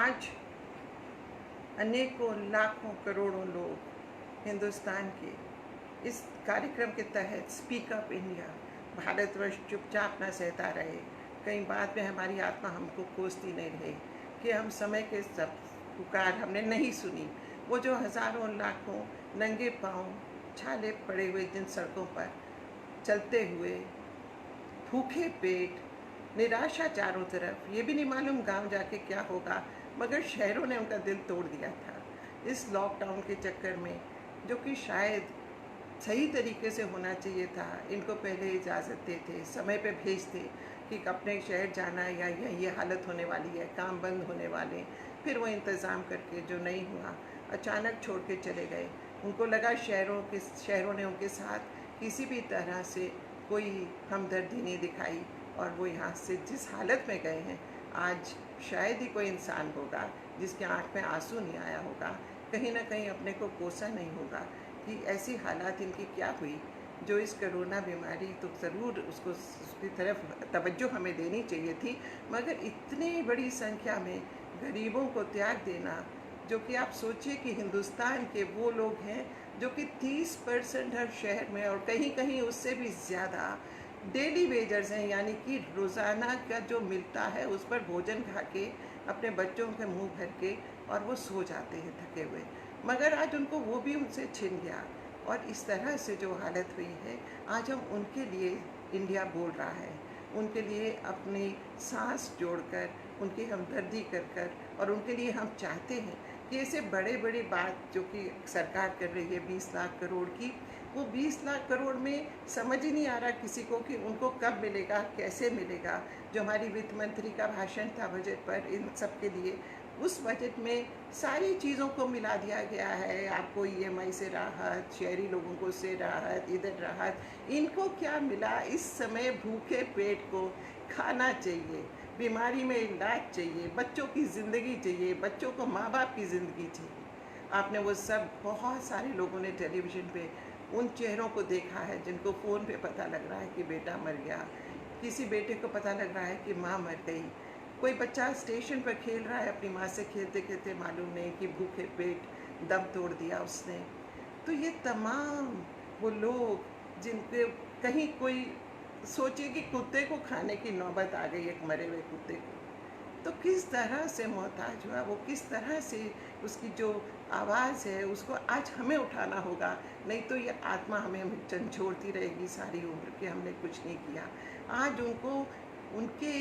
आज अनेकों लाखों करोड़ों लोग हिंदुस्तान के इस कार्यक्रम के तहत स्पीक अप इंडिया, भारतवर्ष चुपचाप ना सहता रहे, कहीं बाद में हमारी आत्मा हमको कोसती नहीं रहे कि हम समय के सब पुकार हमने नहीं सुनी। वो जो हज़ारों लाखों नंगे पाँव छाले पड़े हुए जिन सड़कों पर चलते हुए, भूखे पेट, निराशा चारों तरफ, ये भी नहीं मालूम गांव जाके क्या होगा, मगर शहरों ने उनका दिल तोड़ दिया था इस लॉकडाउन के चक्कर में, जो कि शायद सही तरीके से होना चाहिए था। इनको पहले इजाज़त देते, समय पे भेजते कि अपने शहर जाना है या ये हालत होने वाली है, काम बंद होने वाले, फिर वो इंतज़ाम करके जो नहीं हुआ अचानक छोड़ के चले गए। उनको लगा शहरों ने उनके साथ किसी भी तरह से कोई हमदर्दी नहीं दिखाई और वो यहाँ से जिस हालत में गए हैं, आज शायद ही कोई इंसान होगा जिसके आँख में आंसू नहीं आया होगा, कहीं ना कहीं अपने को कोसा नहीं होगा कि ऐसी हालात इनकी क्या हुई। जो इस कोरोना बीमारी, तो ज़रूर उसकी तरफ तवज्जो हमें देनी चाहिए थी, मगर इतनी बड़ी संख्या में गरीबों को त्याग देना, जो कि आप सोचिए कि हिंदुस्तान के वो लोग हैं जो कि 30% हर शहर में और कहीं कहीं उससे भी ज़्यादा डेली वेजर्स हैं, यानी कि रोज़ाना का जो मिलता है उस पर भोजन खा के अपने बच्चों के मुंह भर के और वो सो जाते हैं थके हुए, मगर आज उनको वो भी उनसे छिन गया। और इस तरह से जो हालत हुई है, आज हम उनके लिए इंडिया बोल रहा है, उनके लिए अपनी सांस जोड़कर, उनकी हमदर्दी कर कर, और उनके लिए हम चाहते हैं कि ऐसे बड़े बड़े बात जो कि सरकार कर रही है 20 लाख करोड़ की, वो 20 लाख करोड़ में समझ ही नहीं आ रहा किसी को कि उनको कब मिलेगा, कैसे मिलेगा। जो हमारी वित्त मंत्री का भाषण था बजट पर, इन सब के लिए उस बजट में सारी चीज़ों को मिला दिया गया है। आपको ईएमआई से राहत, शहरी लोगों को से राहत, इधर राहत, इनको क्या मिला? इस समय भूखे पेट को खाना चाहिए, बीमारी में इलाज चाहिए, बच्चों की ज़िंदगी चाहिए, बच्चों को माँ बाप की ज़िंदगी चाहिए। आपने वो सब, बहुत सारे लोगों ने टेलीविज़न पे उन चेहरों को देखा है जिनको फ़ोन पे पता लग रहा है कि बेटा मर गया, किसी बेटे को पता लग रहा है कि माँ मर गई, कोई बच्चा स्टेशन पर खेल रहा है अपनी माँ से खेलते खेलते, मालूम नहीं कि भूखे पेट दम तोड़ दिया उसने। तो ये तमाम वो लोग जिनके कहीं कोई सोचे कि कुत्ते को खाने की नौबत आ गई, एक मरे हुए कुत्ते को, तो किस तरह से मोहताज हुआ वो, किस तरह से उसकी जो आवाज़ है उसको आज हमें उठाना होगा, नहीं तो ये आत्मा हमें झंझोड़ती रहेगी सारी उम्र कि हमने कुछ नहीं किया। आज उनको उनके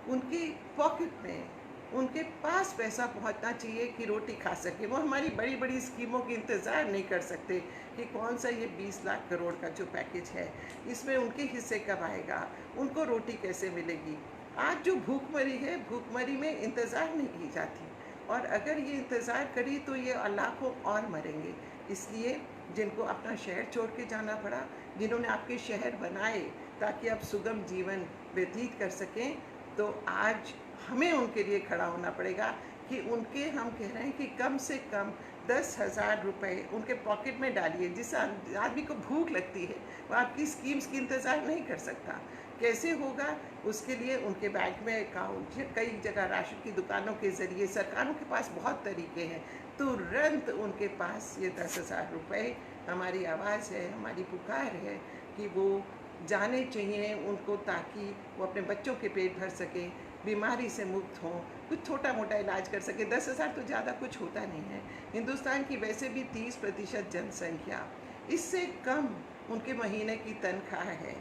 उनकी पॉकेट में, उनके पास पैसा पहुंचना चाहिए कि रोटी खा सके। वो हमारी बड़ी बड़ी स्कीमों की इंतज़ार नहीं कर सकते कि कौन सा ये 20 लाख करोड़ का जो पैकेज है इसमें उनके हिस्से कब आएगा, उनको रोटी कैसे मिलेगी। आज जो भूखमरी है, भूखमरी में इंतज़ार नहीं की जाती, और अगर ये इंतज़ार करी तो ये लाखों और मरेंगे। इसलिए जिनको अपना शहर छोड़ के जाना पड़ा, जिन्होंने आपके शहर बनाए ताकि आप सुगम जीवन व्यतीत कर सकें, तो आज हमें उनके लिए खड़ा होना पड़ेगा कि उनके, हम कह रहे हैं कि कम से कम 10,000 रुपये उनके पॉकेट में डालिए। जिस आदमी को भूख लगती है वो आपकी स्कीम्स की इंतज़ार नहीं कर सकता, कैसे होगा? उसके लिए उनके बैंक में अकाउंट, कई जगह राशन की दुकानों के ज़रिए, सरकारों के पास बहुत तरीके हैं, तुरंत उनके पास ये 10,000 रुपये हमारी आवाज़ है, हमारी पुकार है कि वो जाने चाहिए उनको, ताकि वो अपने बच्चों के पेट भर सके, बीमारी से मुक्त हों, कुछ छोटा मोटा इलाज कर सके। 10,000 तो ज़्यादा कुछ होता नहीं है। हिंदुस्तान की वैसे भी 30% जनसंख्या, इससे कम उनके महीने की तनख्वाह है,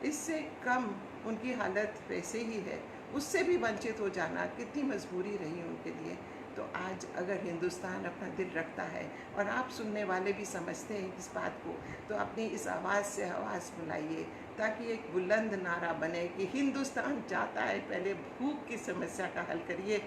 इससे कम उनकी हालत वैसे ही है, उससे भी वंचित हो जाना कितनी मजबूरी रही उनके लिए। तो आज अगर हिंदुस्तान अपना दिल रखता है और आप सुनने वाले भी समझते हैं इस बात को, तो अपनी इस आवाज़ से आवाज़ बुलाइए, ताकि एक बुलंद नारा बने कि हिंदुस्तान चाहता है, पहले भूख की समस्या का हल करिए,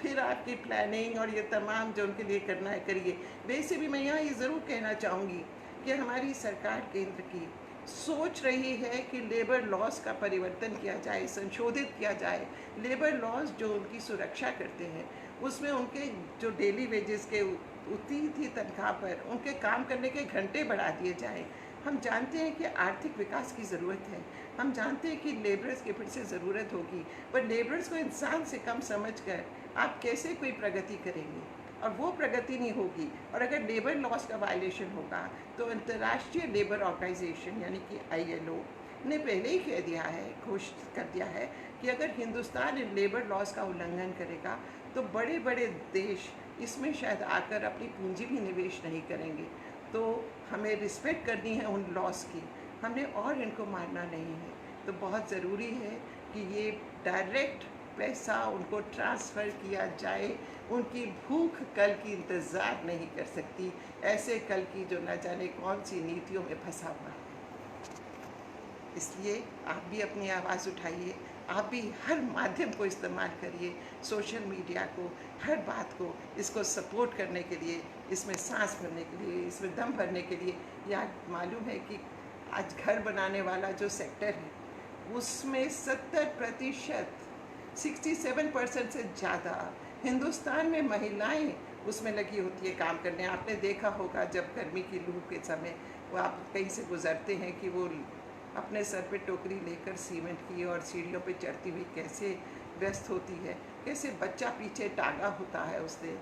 फिर आपकी प्लानिंग और ये तमाम जो उनके लिए करना है करिए। वैसे भी मैं यहाँ ये ज़रूर कहना चाहूँगी कि हमारी सरकार केंद्र की सोच रही है कि लेबर लॉज का परिवर्तन किया जाए, संशोधित किया जाए। लेबर लॉज जो उनकी सुरक्षा करते हैं, उसमें उनके जो डेली वेजेस के उतनी थी तनख्वाह पर उनके काम करने के घंटे बढ़ा दिए जाएँ। हम जानते हैं कि आर्थिक विकास की ज़रूरत है, हम जानते हैं कि लेबरर्स की फिर से ज़रूरत होगी, पर लेबरर्स को इंसान से कम समझकर आप कैसे कोई प्रगति करेंगे? और वो प्रगति नहीं होगी। और अगर लेबर लॉस का वायलेशन होगा तो अंतर्राष्ट्रीय लेबर ऑर्गेनाइजेशन यानी कि ILO ने पहले ही कह दिया है, घोषित कर दिया है कि अगर हिंदुस्तान इन लेबर लॉस का उल्लंघन करेगा तो बड़े बड़े देश इसमें शायद आकर अपनी पूंजी भी निवेश नहीं करेंगे। तो हमें रिस्पेक्ट करनी है उन लॉस की, हमने और इनको मारना नहीं है। तो बहुत ज़रूरी है कि ये डायरेक्ट पैसा उनको ट्रांसफ़र किया जाए। उनकी भूख कल की इंतज़ार नहीं कर सकती, ऐसे कल की जो न जाने कौन सी नीतियों में फंसा हुआ है। इसलिए आप भी अपनी आवाज़ उठाइए, आप भी हर माध्यम को इस्तेमाल करिए, सोशल मीडिया को, हर बात को, इसको सपोर्ट करने के लिए, इसमें सांस भरने के लिए, इसमें दम भरने के लिए। या मालूम है कि आज घर बनाने वाला जो सेक्टर है उसमें 70%, 67% से ज़्यादा हिंदुस्तान में महिलाएं उसमें लगी होती है काम करने। आपने देखा होगा जब गर्मी की लू के समय वो आप कहीं से गुजरते हैं कि वो अपने सर पे टोकरी लेकर सीमेंट की और सीढ़ियों पे चढ़ती हुई कैसे व्यस्त होती है, कैसे बच्चा पीछे टांगा होता है उसने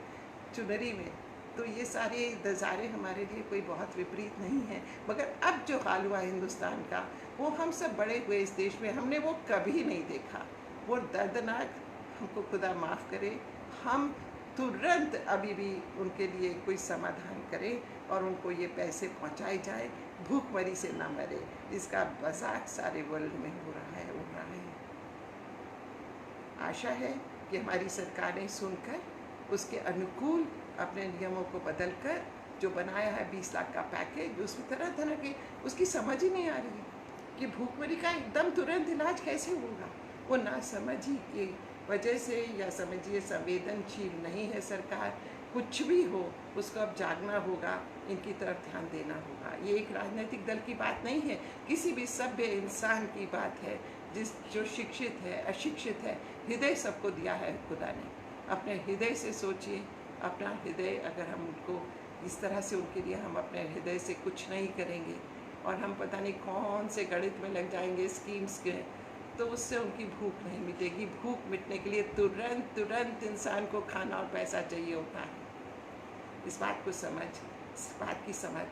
चुनरी में। तो ये सारे नज़ारे हमारे लिए कोई बहुत विपरीत नहीं है, मगर अब जो हाल हुआ हिंदुस्तान का वो हम सब बड़े हुए इस देश में हमने वो कभी नहीं देखा। वो दर्दनाक, हमको खुदा माफ़ करे। हम तुरंत अभी भी उनके लिए कोई समाधान करें और उनको ये पैसे पहुंचाए जाए, भूखमरी से ना मरे। इसका मजाक सारे वर्ल्ड में हो रहा है। आशा है कि हमारी सरकारें सुनकर उसके अनुकूल अपने नियमों को बदलकर जो बनाया है 20 लाख का पैकेज, उसमें तरह तरह के उसकी समझ ही नहीं आ रही है कि भूखमरी का एकदम तुरंत इलाज कैसे होगा। वो नासमझी की वजह से, या समझिए संवेदनशील नहीं है सरकार। कुछ भी हो उसको अब जागना होगा, इनकी तरफ ध्यान देना होगा। ये एक राजनीतिक दल की बात नहीं है, किसी भी सभ्य इंसान की बात है जो शिक्षित है, अशिक्षित है। हृदय सबको दिया है खुदा ने, अपने हृदय से सोचिए। अपना हृदय अगर हम उनको इस तरह से, उनके लिए हम अपने हृदय से कुछ नहीं करेंगे और हम पता नहीं कौन से गणित में लग जाएंगे स्कीम्स के, तो उससे उनकी भूख नहीं मिटेगी। भूख मिटने के लिए तुरंत इंसान को खाना और पैसा चाहिए होता है। इस बात की समझ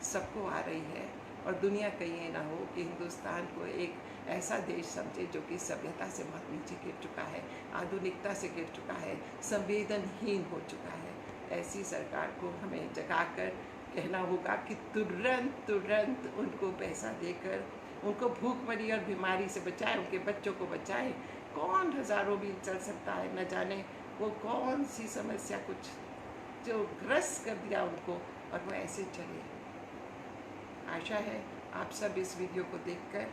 सबको आ रही है। और दुनिया कहीं ये ना हो कि हिंदुस्तान को एक ऐसा देश समझे जो कि सभ्यता से बहुत नीचे गिर चुका है, आधुनिकता से गिर चुका है, संवेदनहीन हो चुका है। ऐसी सरकार को हमें जगाकर कहना होगा कि तुरंत उनको पैसा देकर उनको भूखमरी और बीमारी से बचाए, उनके बच्चों को बचाए। कौन हज़ारों मील चल सकता है, न जाने वो कौन सी समस्या कुछ जो ग्रस्त कर दिया उनको, और वो ऐसे चले। आशा है आप सब इस वीडियो को देखकर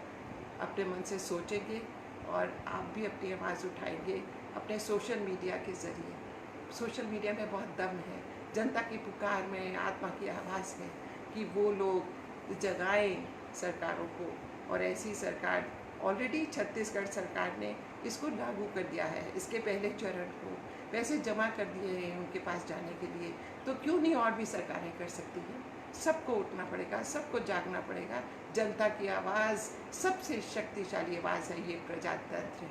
अपने मन से सोचेंगे और आप भी अपनी आवाज़ उठाएंगे अपने सोशल मीडिया के ज़रिए। सोशल मीडिया में बहुत दम है, जनता की पुकार में, आत्मा की आवाज़ में, कि वो लोग जगाएं सरकारों को। और ऐसी सरकार ऑलरेडी छत्तीसगढ़ सरकार ने इसको लागू कर दिया है, इसके पहले चरण को पैसे जमा कर दिए हैं उनके पास जाने के लिए। तो क्यों नहीं और भी सरकारें कर सकती हैं? सबको उठना पड़ेगा, सबको जागना पड़ेगा। जनता की आवाज़ सबसे शक्तिशाली आवाज़ है, ये प्रजातंत्र है।